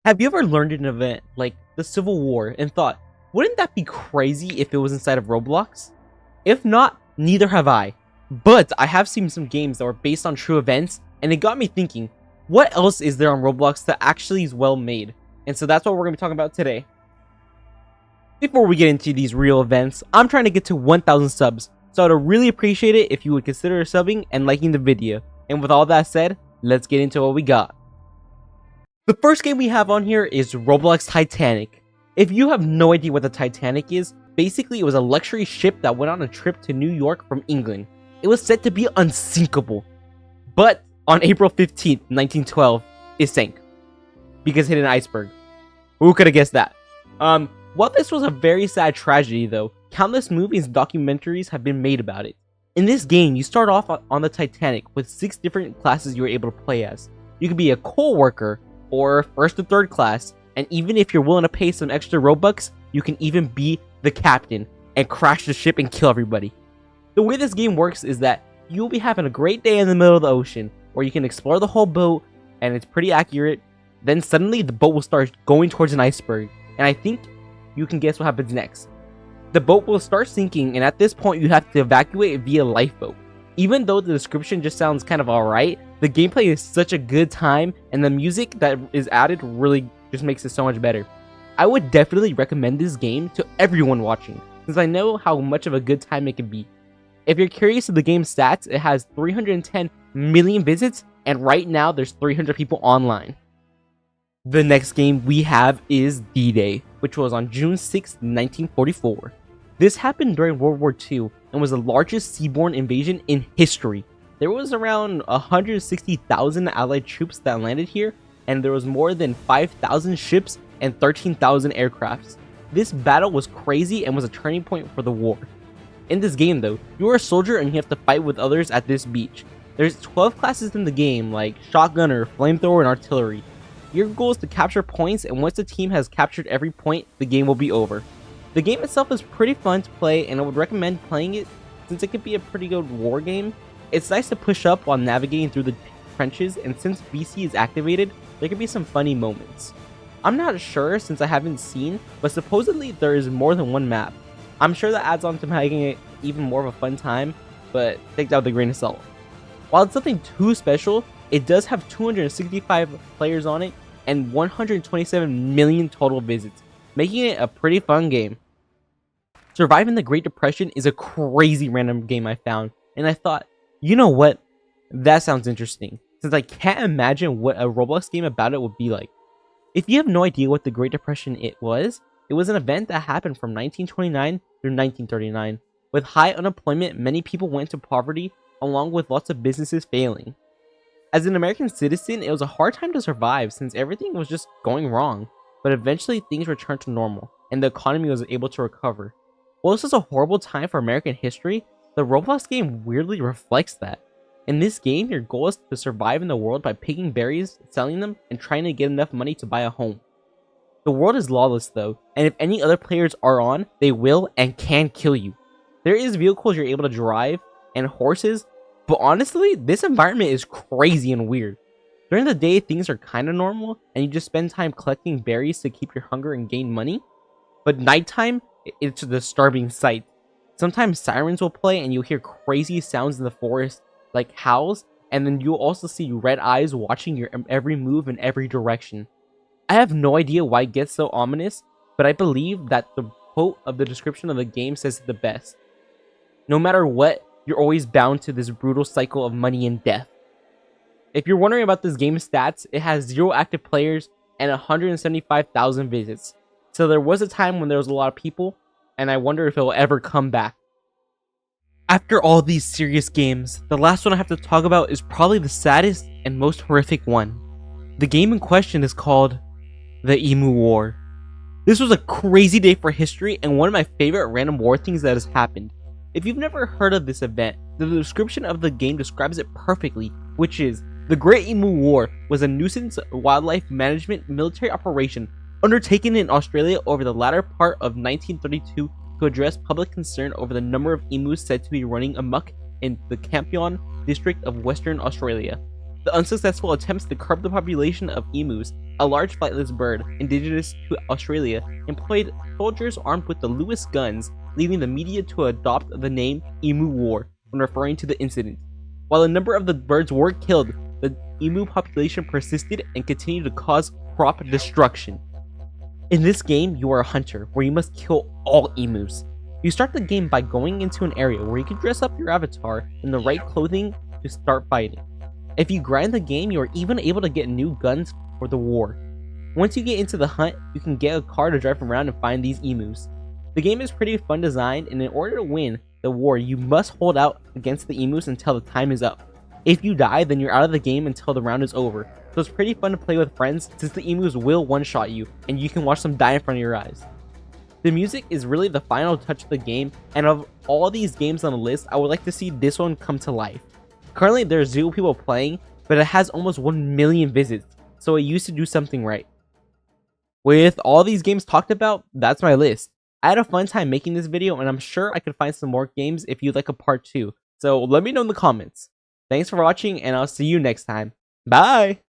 Have you ever learned an event like the Civil War and thought, wouldn't that be crazy if it was inside of Roblox? If not, neither have I. But I have seen some games that were based on true events, and it got me thinking, what else is there on Roblox that actually is well made? And so that's what we're going to be talking about today. Before we get into these real events, I'm trying to get to 1,000 subs, so I'd really appreciate it if you would consider subbing and liking the video. And with all that said, let's get into what we got. The first game we have on here is Roblox Titanic. If you have no idea what the Titanic is, basically it was a luxury ship that went on a trip to New York from England. It was said to be unsinkable, but on April 15th, 1912, it sank because it hit an iceberg. Who could have guessed that? While this was a very sad tragedy though, countless movies and documentaries have been made about it. In this game, you start off on the Titanic with 6 different classes you are able to play as. You could be a coal worker, or first or third class, and even if you're willing to pay some extra Robux, you can even be the captain and crash the ship and kill everybody. The way this game works is that you'll be having a great day in the middle of the ocean, where you can explore the whole boat, and it's pretty accurate. Then suddenly the boat will start going towards an iceberg, and I think you can guess what happens next. The boat will start sinking, and at this point you have to evacuate via lifeboat. Even though the description just sounds kind of alright, the gameplay is such a good time, and the music that is added really just makes it so much better. I would definitely recommend this game to everyone watching, since I know how much of a good time it can be. If you're curious of the game's stats, it has 310 million visits, and right now there's 300 people online. The next game we have is DDay, which was on June 6, 1944. This happened during World War II and was the largest seaborne invasion in history. There was around 160,000 Allied troops that landed here, and there was more than 5,000 ships and 13,000 aircrafts. This battle was crazy and was a turning point for the war. In this game though, you are a soldier and you have to fight with others at this beach. There's 12 classes in the game, like shotgunner, flamethrower, and artillery. Your goal is to capture points, and once the team has captured every point, the game will be over. The game itself is pretty fun to play, and I would recommend playing it since it could be a pretty good war game. It's nice to push up while navigating through the trenches, and since BC is activated, there could be some funny moments. I'm not sure since I haven't seen, but supposedly there is more than one map. I'm sure that adds on to making it even more of a fun time, but take that with a grain of salt. While it's nothing too special, it does have 265 players on it and 127 million total visits, making it a pretty fun game. Surviving the Great Depression is a crazy random game I found, and I thought, you know what, that sounds interesting, since I can't imagine what a Roblox game about it would be like. If you have no idea what the Great Depression it was an event that happened from 1929 through 1939. With high unemployment, many people went into poverty, along with lots of businesses failing. As an American citizen, it was a hard time to survive since everything was just going wrong, but eventually things returned to normal, and the economy was able to recover. While this is a horrible time for American history, the Roblox game weirdly reflects that. In this game, your goal is to survive in the world by picking berries, selling them, and trying to get enough money to buy a home. The world is lawless though, and if any other players are on, they will and can kill you. There is vehicles you're able to drive, and horses, but honestly, this environment is crazy and weird. During the day, things are kinda normal, and you just spend time collecting berries to keep your hunger and gain money. But nighttime, it's a disturbing sight. Sometimes sirens will play and you'll hear crazy sounds in the forest, like howls, and then you'll also see red eyes watching your every move in every direction. I have no idea why it gets so ominous, but I believe that the quote of the description of the game says it the best. No matter what, you're always bound to this brutal cycle of money and death. If you're wondering about this game's stats, it has 0 active players and 175,000 visits. So there was a time when there was a lot of people, and I wonder if it will ever come back. After all these serious games, the last one I have to talk about is probably the saddest and most horrific one. The game in question is called the Emu War. This was a crazy day for history and one of my favorite random war things that has happened. If you've never heard of this event, the description of the game describes it perfectly, which is, the Great Emu War was a nuisance wildlife management military operation undertaken in Australia over the latter part of 1932 to address public concern over the number of emus said to be running amok in the Campion district of Western Australia. The unsuccessful attempts to curb the population of emus, a large flightless bird indigenous to Australia, employed soldiers armed with the Lewis guns, leading the media to adopt the name Emu War when referring to the incident. While a number of the birds were killed, the emu population persisted and continued to cause crop destruction. In this game, you are a hunter, where you must kill all emus. You start the game by going into an area where you can dress up your avatar in the right clothing to start fighting. If you grind the game, you are even able to get new guns for the war. Once you get into the hunt, you can get a car to drive around and find these emus. The game is pretty fun designed, and in order to win the war, you must hold out against the emus until the time is up. If you die, then you're out of the game until the round is over, so it's pretty fun to play with friends since the emus will one-shot you, and you can watch them die in front of your eyes. The music is really the final touch of the game, and of all these games on the list, I would like to see this one come to life. Currently, there's 0 people playing, but it has almost 1 million visits, so it used to do something right. With all these games talked about, that's my list. I had a fun time making this video, and I'm sure I could find some more games if you'd like a part 2, so let me know in the comments. Thanks for watching, and I'll see you next time. Bye!